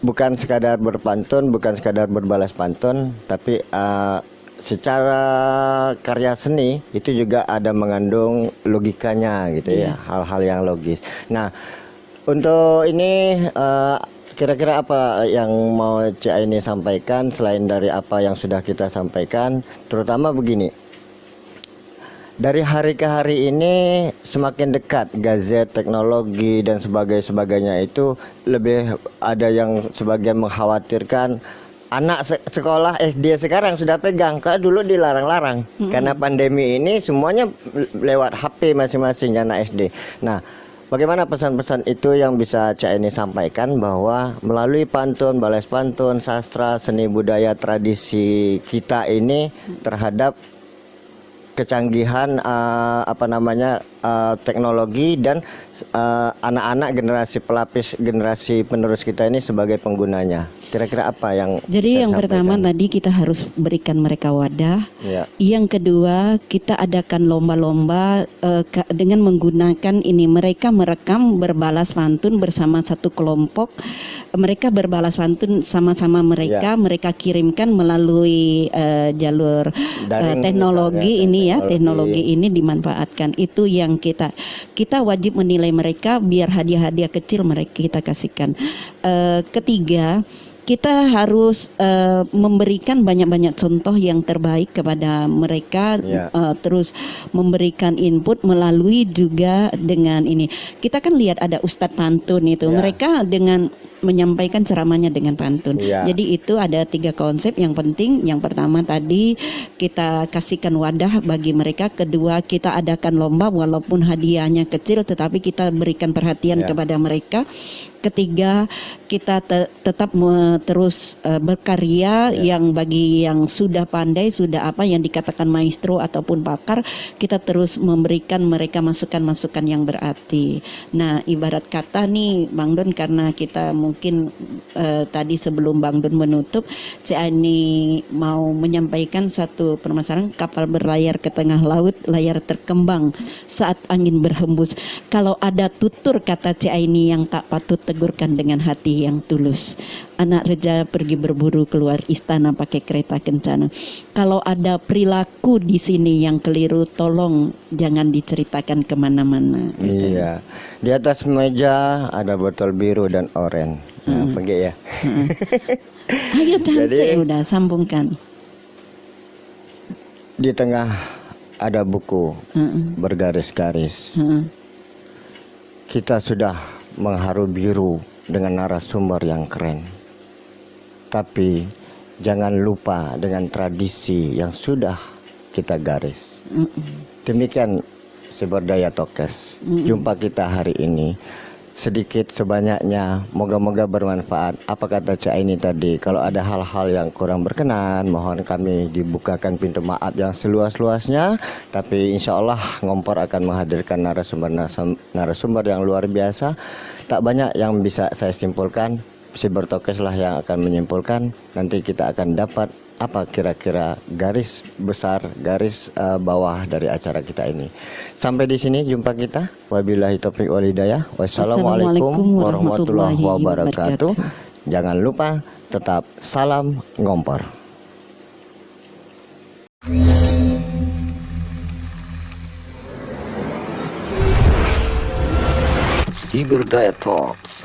bukan sekadar berpantun, bukan sekadar berbalas pantun, tapi secara karya seni itu juga ada mengandung logikanya gitu ya, hal-hal yang logis. Nah, untuk ini kira-kira apa yang mau Cik Aini sampaikan selain dari apa yang sudah kita sampaikan, terutama begini. Dari hari ke hari ini semakin dekat gadget, teknologi dan sebagainya itu lebih ada yang sebagian mengkhawatirkan anak sekolah SD sekarang sudah pegang, kalau dulu dilarang-larang karena pandemi ini semuanya lewat HP masing-masing anak SD. Nah, bagaimana pesan-pesan itu yang bisa Cak ini sampaikan bahwa melalui pantun, balas pantun, sastra, seni budaya, tradisi kita ini terhadap kecanggihan teknologi dan anak-anak generasi pelapis, generasi penerus kita ini sebagai penggunanya. Kira-kira apa yang jadi yang pertama tadi kita harus berikan mereka wadah. Yang kedua kita adakan lomba-lomba dengan menggunakan ini, mereka merekam berbalas pantun bersama satu kelompok, mereka berbalas pantun sama-sama mereka kirimkan melalui jalur teknologi ini ya, teknologi ini dimanfaatkan. Itu yang kita wajib menilai mereka, biar hadiah-hadiah kecil mereka kita kasihkan. Ketiga, kita harus memberikan banyak-banyak contoh yang terbaik kepada mereka, terus memberikan input melalui juga dengan ini. Kita kan lihat ada Ustadz Pantun itu, mereka dengan menyampaikan ceramahnya dengan pantun. Jadi itu ada 3 konsep yang penting. Yang pertama tadi kita kasihkan wadah bagi mereka. Kedua, kita adakan lomba walaupun hadiahnya kecil tetapi kita berikan perhatian kepada mereka. Ketiga, kita tetap terus berkarya, yang bagi yang sudah pandai, sudah apa yang dikatakan maestro ataupun pakar, kita terus memberikan mereka masukan-masukan yang berarti. Nah, ibarat kata nih Bang Don, karena kita mungkin tadi sebelum Bang Don menutup, saya ini mau menyampaikan satu permasalahan. Kapal berlayar ke tengah laut, layar terkembang saat angin berhembus. Kalau ada tutur kata Ciaini yang tak patut, tegurkan dengan hati yang tulus. Anak reja pergi berburu keluar istana pakai kereta kencana. Kalau ada perilaku di sini yang keliru, tolong jangan diceritakan kemana-mana. Iya, di atas meja ada botol biru dan oranye. Nah, pergi ya. Ayo cantik, udah sambungkan. Di tengah ada buku bergaris-garis. Kita sudah mengharu biru dengan narasumber yang keren. Tapi jangan lupa dengan tradisi yang sudah kita garis. Demikian Si Berdaya Tokes. Jumpa kita hari ini sedikit sebanyaknya, moga-moga bermanfaat. Apa kata Cak ini tadi, kalau ada hal-hal yang kurang berkenan, mohon kami dibukakan pintu maaf yang seluas-luasnya. Tapi insya Allah Ngompor akan menghadirkan narasumber yang luar biasa. Tak banyak yang bisa saya simpulkan, si Bertokes lah yang akan menyimpulkan. Nanti kita akan dapat apa kira-kira garis besar, garis bawah dari acara kita ini. Sampai di sini jumpa kita. Wabillahi taufiq wal hidayah. Wassalamualaikum warahmatullahi wabarakatuh. Jangan lupa tetap salam Ngompor. Siberdaya Talks.